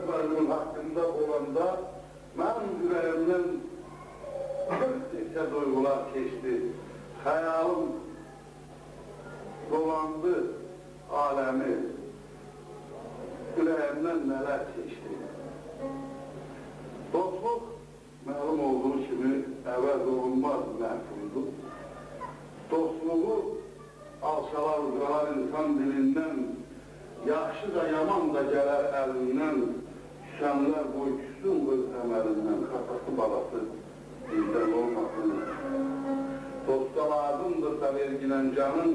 Əzərbaijanın haqqında olanda mənim ürəyimdən neçə duyğular keçdi, xəyalım dolandı aləmi, ürəyimdən nələr keçdi. Dostluq, məlum olduğu kimi, əvəz olunmaz məhfumdur. Dostluğu alçalar, ucalar insan dilindən, yaxşı da, yaman da gələr əlindən, küsənlər boy küsün öz əməlindən, xatası balası bizdən olmasın. Dosta lazımdırsa vergilən canın,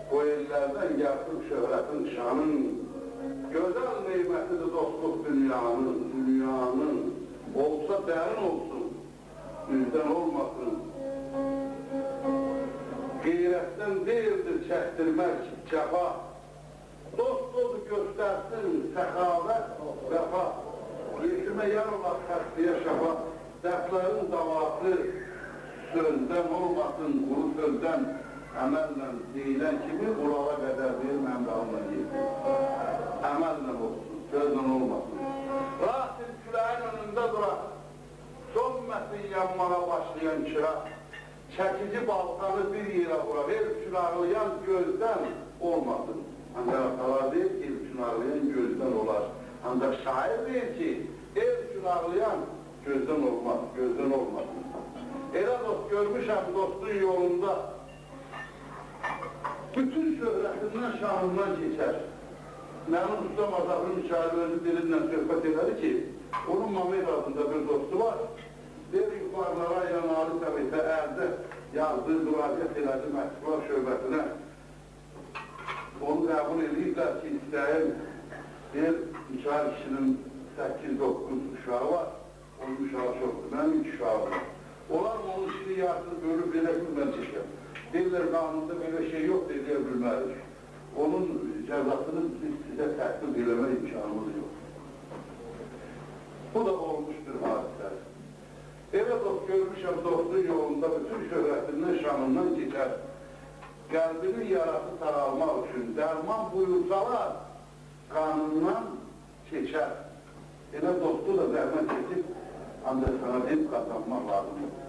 bu ellərdən gəlsin şöhrətin şanın, gözəl neymətidir dostluq dünyanın, olsa dərin olsun, bizdən olmasın. Qeyrətdən deyildir çəkdirmək cəfa, dost oldu göstərsin səxavət, vəfa, yetimə yar olar xəstəyə şəfa, dəflərin davası sözdən olmasın, quru sözdən, əməllə deyilən kimi qulağa qədər deyil, məmralına deyil. Əməllə olsun, sözlə olmasın. Rasil küləyin önündə duraq, sönməsin yanmağa başlayan çırak, çəkici baltanı bir yerə vuraq, el üçün ağlayan gözdən olmasın. Ancaq atalar deyil ki, el üçün ağlayan gözdən olar. Ancaq şair deyil ki, el üçün ağlayan gözdən olmaz, gözdən olmasın. Elə dost görmüşəm dostun yolunda, bütün şöhrətindən, şanından keçər. Mənim usta mazafın müşahidi özü dilindən söhbət edəri ki, onun Mamed adında bir dostu var. Bir yukarılara yanarı təbitə ərdə yazdığı müraciət elədi məhsullar şöbətinə. Onu qəbul ediblər ki, istəyir bir müşahid kişinin 8-9 uşağı var. Onun uşağı çoxdur, mənim 2 uşağı var. Onlar onun işini yarısını bölüb belə bilməliyik. Deyirlər, qanunda belə şey yox, deyə bilməlik. Onun cəzasını sizə təhdid eləmə imkanımız yox. Bu da olmuşdur hadisələr. Elə dost görmüşəm, dostun yolunda bütün şöhrətindən, şanından keçər. Qəlbinin yarası saralmaq üçün dərman buyursalar, qanından keçər. Elə dostu da zəhmət keçib, ancaq sana hep qazanmaq lazımdır.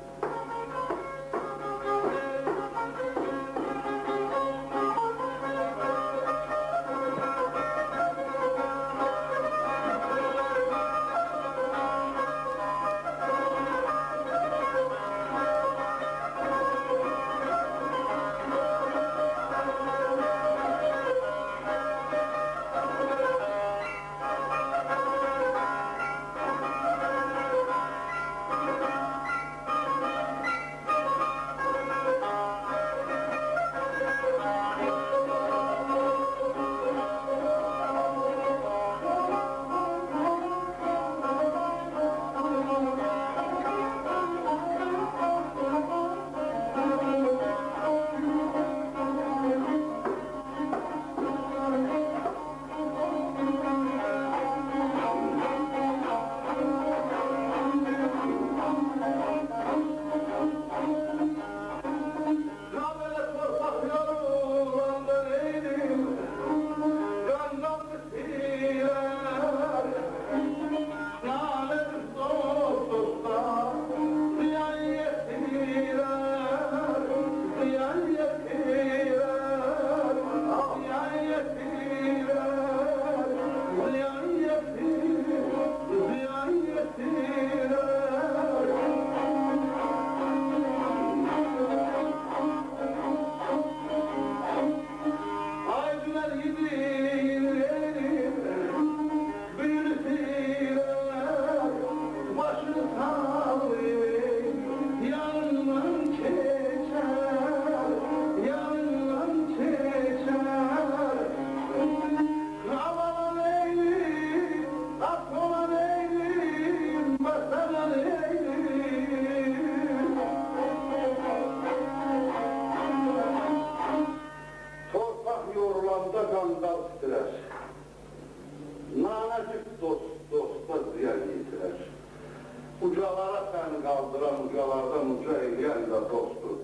Ucalara səni qaldıran, ucalardan uca eyləyən də dostdur.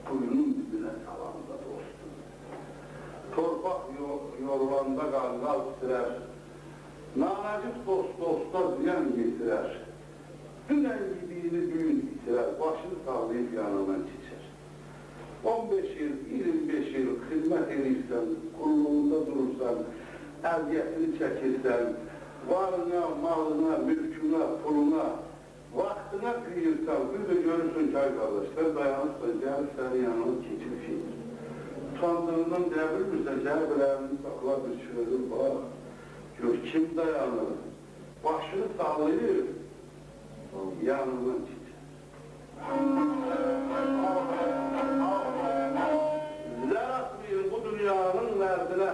Quyunun dibinə salan da dostdur. Torpaq yorulanda qanqal titrər. Nanəcib dost dosta ziyan yetirər. Dünən yediğini düğün bitirer, başını sallayıp yanından geçer. 15 yıl, 25 yıl hizmet edirsən, qulluğunda durursan, əziyyətini çəkirsən, varına, malına, mülküne, puluna, vaxtına qıyırsan, bir de görürsün ki, ay qardaşlar, dayanırsan, gəlib sənin yanına keçirsin. Utandığından dəbilmirsən, gəlib əlini saxla bir çörür, bax, gör, kim dayanır, başını sallayır, yanından geçer. Zər atmayın bu dünyanın mərdinə,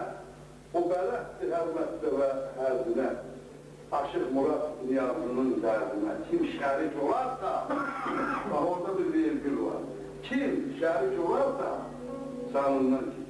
o bələddir hərmətdə və hərdinə, Aşıq Murad dünyasının dərdinə. Kim şərik olarsa, orada bir virgül var. Kim şərik olarsa, canından geçer.